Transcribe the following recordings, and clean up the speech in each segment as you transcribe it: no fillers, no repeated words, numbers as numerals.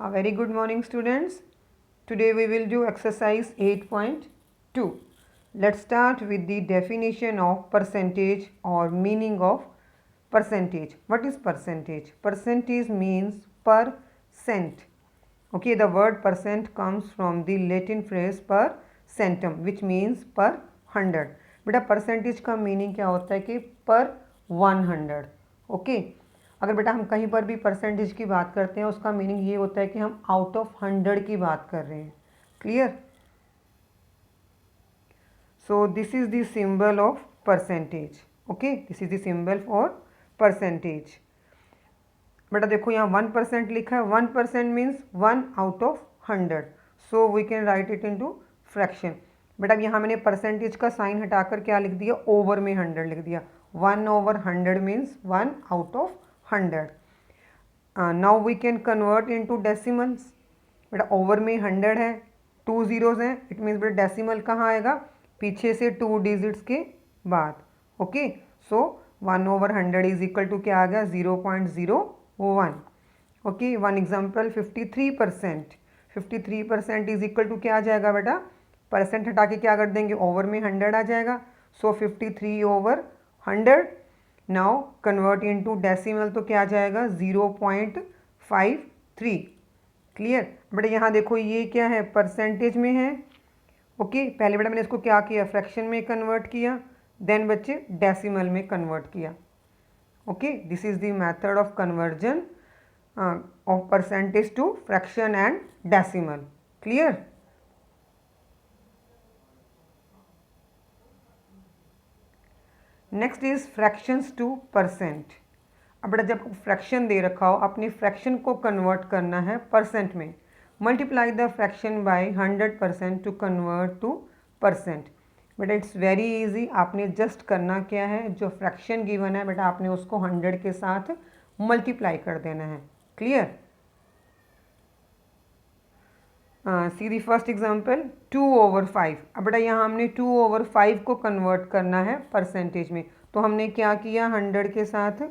A very good morning, students. Today we will do exercise 8.2. Let's start with the definition of percentage or meaning of percentage. What is percentage? Percentage means per cent. Okay, the word percent comes from the Latin phrase per centum, which means per 100. बेटा percentage का meaning क्या होता है कि पर 100. Okay, अगर बेटा हम कहीं पर भी परसेंटेज की बात करते हैं उसका मीनिंग ये होता है कि हम आउट ऑफ 100 की बात कर रहे हैं. Clear? So this is the symbol of percentage. Okay, this is the symbol for percentage. बेटा देखो यहाँ 1% लिखा है. 1% means 1 out of 100. So we can write it into fraction. बेटा यहाँ मैंने परसेंटेज का साइन हटाकर क्या लिख दिया? ओवर में 100 लिख दिया. 1/100 means 1 out of 100. Now we can convert into decimals. बेटा ओवर में 100 है, 2 ज़ीरोज़ हैं, इट मीन्स बेटा डेसिमल कहाँ आएगा? पीछे से 2 डिजिट्स के बाद. Okay, so 1/100 is equal to क्या आ गया? 0.01. Okay, one example 53%. 53% is equal to क्या आ जाएगा बेटा? परसेंट हटा के क्या कर देंगे? ओवर में 100 आ जाएगा. सो 53/100. नाउ कन्वर्ट इनटू डेसिमल तो क्या आ जाएगा? 0.53. क्लियर? बेटा यहाँ देखो ये क्या है? परसेंटेज में है. ओके, पहले बेटा मैंने इसको क्या किया? फ्रैक्शन में कन्वर्ट किया, देन बच्चे डेसिमल में कन्वर्ट किया. Okay, this is the method of conversion of percentage to fraction and decimal. Clear? Next is fractions to percent. अब बेटा जब फ्रैक्शन दे रखा हो, अपने फ्रैक्शन को कन्वर्ट करना है परसेंट में. Multiply the fraction by 100% to convert to percent. बेटा इट्स वेरी इजी. आपने जस्ट करना क्या है? जो फ्रैक्शन गिवन है बेटा आपने उसको 100 के साथ मल्टीप्लाई कर देना है. Clear? See the first example 2/5. अब बेटा यहाँ हमने 2/5 को कन्वर्ट करना है परसेंटेज में, तो हमने क्या किया? 100 के साथ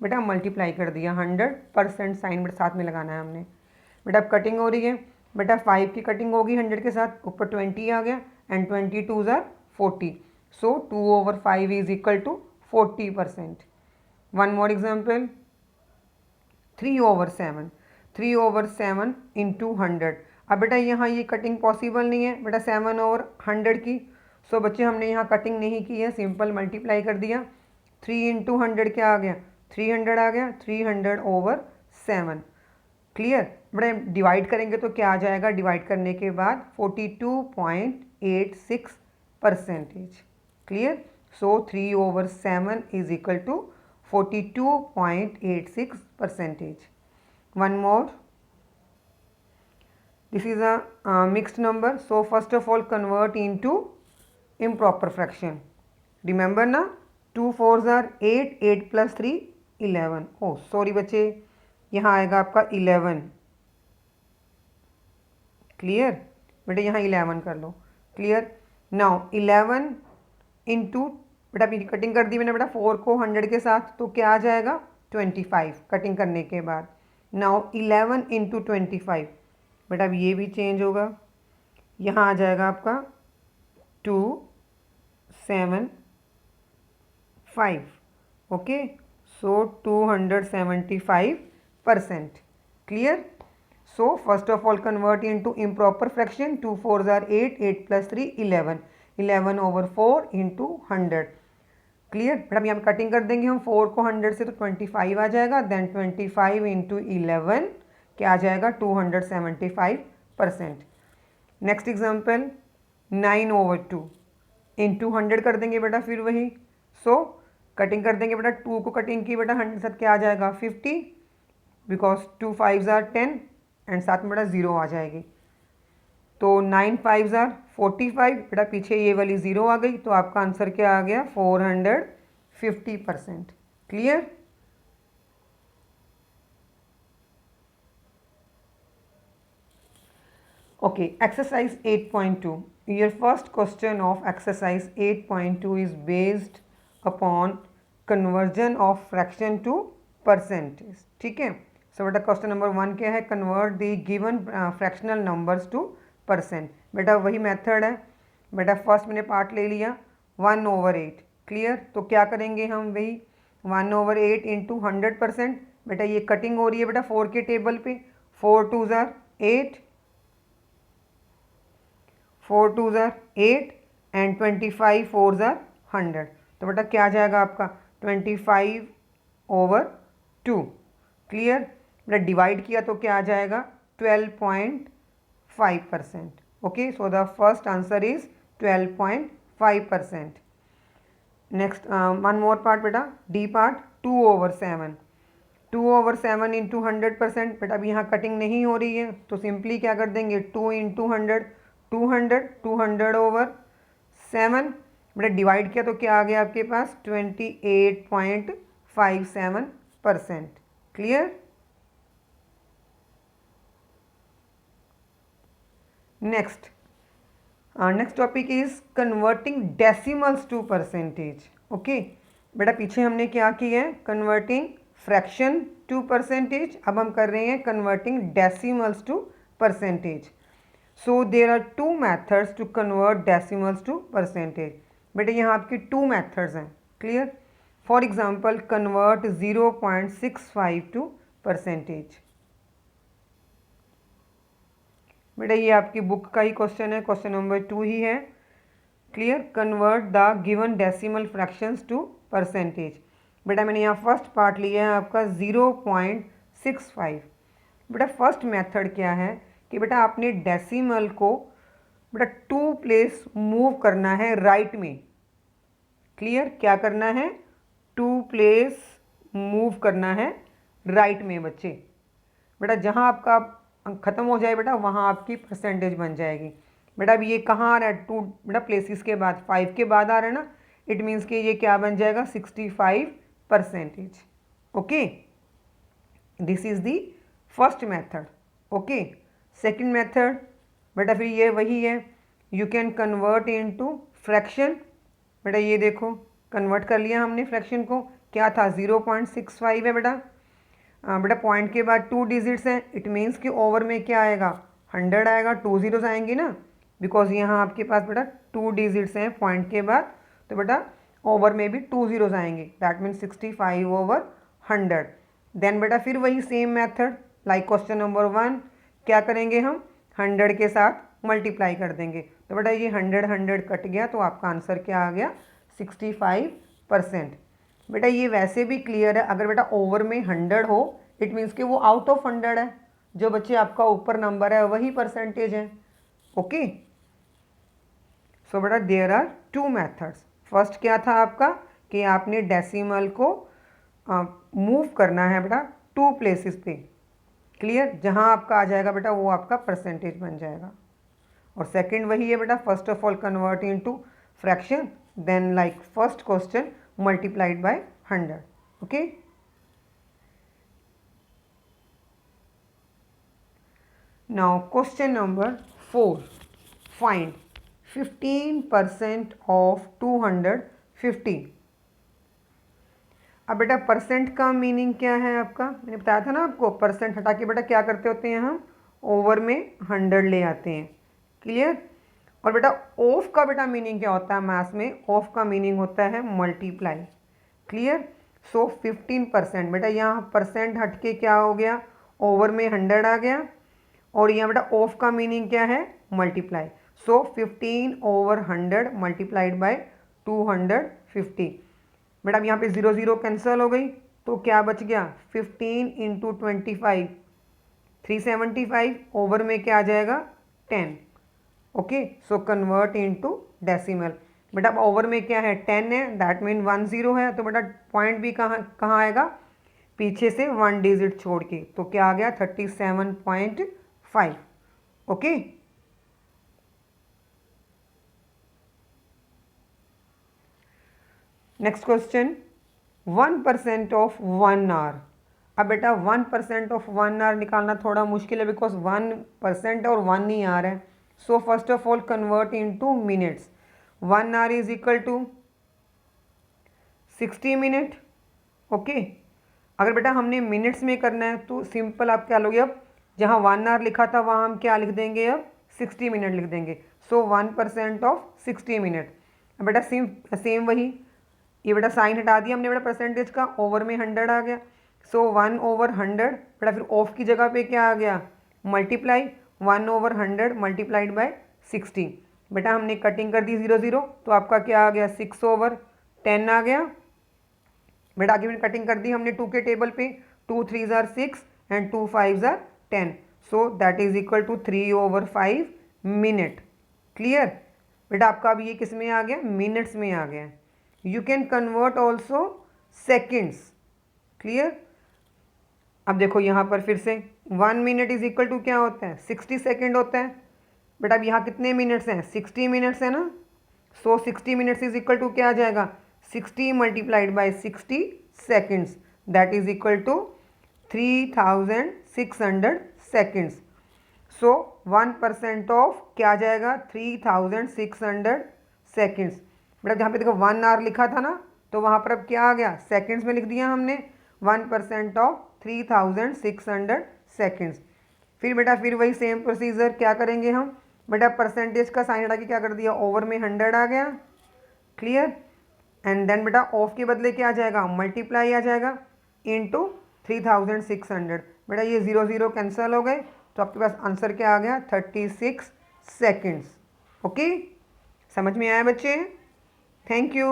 बेटा मल्टीप्लाई कर दिया. 100% साइन बेटा साथ में लगाना है हमने. बेटा अब कटिंग हो रही है. बेटा 5 की कटिंग होगी 100 के साथ, ऊपर 20 आ गया एंड 22 ज़ार 40. So 2/5 is equal to 40%. One more example 3/7. 3/7 into 100. अब बेटा यहाँ ये कटिंग पॉसिबल नहीं है बेटा 7/100 की. सो बच्चे हमने यहाँ कटिंग नहीं की है, सिंपल मल्टीप्लाई कर दिया. 3 इंटू 100 क्या आ गया? 300 आ गया. 300/7. क्लियर? बेटा डिवाइड करेंगे तो क्या आ जाएगा? डिवाइड करने के बाद 42.86%. Clear? So 3/7 is equal to 42.86%. One more. This is a mixed number. So first of all convert into improper fraction. Remember ना, 2 4s are 8, 8 plus 3 11. Oh sorry बच्चे, यहाँ आएगा आपका 11. क्लियर? बेटा यहाँ 11 कर लो. क्लियर? नाउ 11 इंटू बेटा अभी कटिंग कर दी मैंने बेटा 4 को 100 के साथ, तो क्या आ जाएगा? 25 कटिंग करने के बाद. Now 11 into 25. बेटा अब ये भी चेंज होगा. यहाँ आ जाएगा आपका 275. Okay, so 275%. Clear? So first of all convert into improper fraction. 2 4s are 8, 8 plus 3 11. 11/4 into 100. Clear? बेटा यहाँ कटिंग कर देंगे हम 4 को 100 से, तो 25 आ जाएगा. देन 25 इंटू 11 क्या आ जाएगा? 275%. नेक्स्ट एग्जाम्पल 9/2 इंटू 100 कर देंगे बेटा फिर वही. सो कटिंग कर देंगे बेटा. 2 को कटिंग की बेटा 100 साथ क्या आ जाएगा? 50, बिकॉज 2 5s are 10 एंड साथ में बेटा 0 आ जाएगी. तो 9 5s are 45. बेटा पीछे ये वाली 0 आ गई, तो आपका आंसर क्या आ गया? 450%. Clear? Okay, exercise 8.2. Your first question of exercise 8.2 is based upon conversion of fraction to percentage. ठीक है? सो बेटा क्वेश्चन नंबर 1 क्या है, convert the given fractional numbers to percent. बेटा वही मेथड है बेटा, फर्स्ट मैंने पार्ट ले लिया 1/8, क्लियर। तो क्या करेंगे हम, वही 1/8 इंटू 100%। बेटा ये कटिंग हो रही है बेटा 4 के टेबल पे, 4 2 ज़ार 8, 4 2 ज़ार 8 एंड 25 4 ज़ार 100। तो बेटा क्या आ जाएगा आपका 25/2, क्लियर। बेटा डिवाइड किया तो क्या आ जाएगा 12.5%। Okay, so the first answer is 12.5%। Next one more part बेटा, डी पार्ट 2/7। 2/7 इंटू 100%। बेटा अभी यहाँ कटिंग नहीं हो रही है तो सिंपली क्या कर देंगे 2 इंटू 100, 200/7। बेटा डिवाइड किया तो क्या आ गया आपके पास 28.57%, clear. Next topic is converting decimals to percentage. Okay बेटा पीछे हमने क्या किया है, कन्वर्टिंग फ्रैक्शन टू परसेंटेज, अब हम कर रहे हैं converting decimals to percentage. So there are 2 methods to convert decimals to percentage. बेटा यहाँ आपकी 2 मैथड्स हैं, clear. For example convert 0.65 to percentage. बेटा ये आपकी बुक का ही क्वेश्चन है, क्वेश्चन नंबर 2 ही है, clear. Convert the given decimal fractions to percentage. बेटा मैंने यहाँ फर्स्ट पार्ट लिया है आपका 0.65। बेटा फर्स्ट मेथड क्या है कि बेटा आपने डेसिमल को बेटा 2 प्लेस मूव करना है राइट में, क्लियर। क्या करना है 2 प्लेस मूव करना है राइट में बच्चे। बेटा जहाँ आपका ख़त्म हो जाए बेटा वहाँ आपकी परसेंटेज बन जाएगी। बेटा अब ये कहाँ आ रहा है 2 बेटा प्लेसेस के बाद 5 के बाद आ रहा है ना, इट मीन्स कि ये क्या बन जाएगा 65%। Okay, this is the first method. Okay, second method बेटा फिर ये वही है, you can convert into fraction. बेटा ये देखो कन्वर्ट कर लिया हमने फ्रैक्शन को, क्या था 0.65 है बेटा। बेटा पॉइंट के बाद 2 डिजिट्स हैं, इट मीन्स कि ओवर में क्या आएगा 100 आएगा, 2 ज़ीरोज़ आएंगे ना, बिकॉज यहाँ आपके पास बेटा 2 डिजिट्स हैं पॉइंट के बाद, तो बेटा ओवर में भी 2 ज़ीरोज़ आएंगे, दैट मीन्स 65/100। देन बेटा फिर वही same method like question number 1, क्या करेंगे हम 100 के साथ मल्टीप्लाई कर देंगे। तो बेटा ये 100 कट गया तो आपका आंसर क्या आ गया 65%। बेटा ये वैसे भी क्लियर है, अगर बेटा ओवर में 100 हो इट मीन्स कि वो आउट ऑफ 100 है, जो बच्चे आपका ऊपर नंबर है वही परसेंटेज है। ओके, सो बेटा देयर आर 2 मेथड्स। फर्स्ट क्या था आपका कि आपने डेसिमल को मूव करना है बेटा 2 प्लेसेस पे, क्लियर। जहाँ आपका आ जाएगा बेटा वो आपका परसेंटेज बन जाएगा। और सेकंड वही है बेटा, first of all convert into fraction, then like first question multiplied by 100. Okay, now question number 4, find 15% of 250। अब बेटा परसेंट का मीनिंग क्या है आपका, मैंने बताया था ना आपको, परसेंट हटा के बेटा क्या करते होते हैं हम ओवर में 100 ले आते हैं, क्लियर। और बेटा ऑफ का बेटा मीनिंग क्या होता है मैथ्स में, ऑफ का मीनिंग होता है मल्टीप्लाई, क्लियर। सो 15% बेटा यहाँ परसेंट हट के क्या हो गया ओवर में 100 आ गया, और यहाँ बेटा ऑफ का मीनिंग क्या है मल्टीप्लाई। So 15/100 multiplied by 250। बेटा अब यहाँ पे 0 0 कैंसिल हो गई तो क्या बच गया 15 इंटू 25 375, ओवर में क्या आ जाएगा 10। Okay, so convert into decimal. बेटा ओवर में क्या है 10 है, दैट मीन 1 0 है, तो बेटा पॉइंट भी कहाँ आएगा पीछे से 1 डिजिट छोड़ के, तो क्या आ गया 37.5। Okay, next question 1% of 1 hour. अब बेटा 1% ऑफ 1 आवर निकालना थोड़ा मुश्किल है बिकॉज 1% और 1 ही आ रहा है। So first of all convert into minutes. 1 hour is equal to 60 minute. Okay, अगर बेटा हमने मिनट्स में करना है तो सिंपल आप क्या लोगे, अब जहाँ 1 आवर लिखा था वहाँ हम क्या लिख देंगे, अब 60 मिनट लिख देंगे। सो 1% ऑफ 60 मिनट। बेटा सेम वही, ये बेटा साइन हटा दिया हमने बेटा परसेंटेज का, ओवर में 100 आ गया। सो 1/100 बेटा, फिर ऑफ की जगह पे क्या आ गया, मल्टीप्लाई 1/100 मल्टीप्लाइड बाय 60। बेटा हमने कटिंग कर दी 0 0, तो आपका क्या आ गया, 6/10 आ गया। बेटा आगे मैंने कटिंग कर दी हमने 2 के टेबल पे, 2 3 are 6 and 2 5 are 10, so that is equal to 3/5 minute. Clear. बेटा आपका अब ये किस में आ गया, मिनट्स में आ गया। You can convert also seconds. Clear. अब देखो यहाँ पर फिर से 1 मिनट इज इक्वल टू क्या होता है, 60 सेकेंड होता है। बेटा अब यहाँ कितने मिनट्स हैं, 60 मिनट्स है ना। So 60 minutes is equal to क्या आ जाएगा, 60 multiplied by 60 seconds, that is equal to 3600 seconds. So 1% of क्या आ जाएगा, 3600 सेकेंड्स। बेटा जहाँ पे देखो 1 आवर लिखा था ना, तो वहाँ पर अब क्या आ गया, सेकेंड्स में लिख दिया हमने, 1% ऑफ 3600 सेकेंड्स। फिर बेटा फिर वही सेम प्रोसीजर क्या करेंगे हम, बेटा परसेंटेज का साइन हटा के क्या कर दिया, ओवर में 100 आ गया। क्लियर। एंड देन बेटा ऑफ के बदले क्या आ जाएगा, मल्टीप्लाई आ जाएगा इनटू 3600। बेटा ये 0 0 कैंसिल हो गए, तो आपके पास आंसर क्या आ गया, 36 सेकेंड्स। ओके, समझ में आया बच्चे, थैंक यू।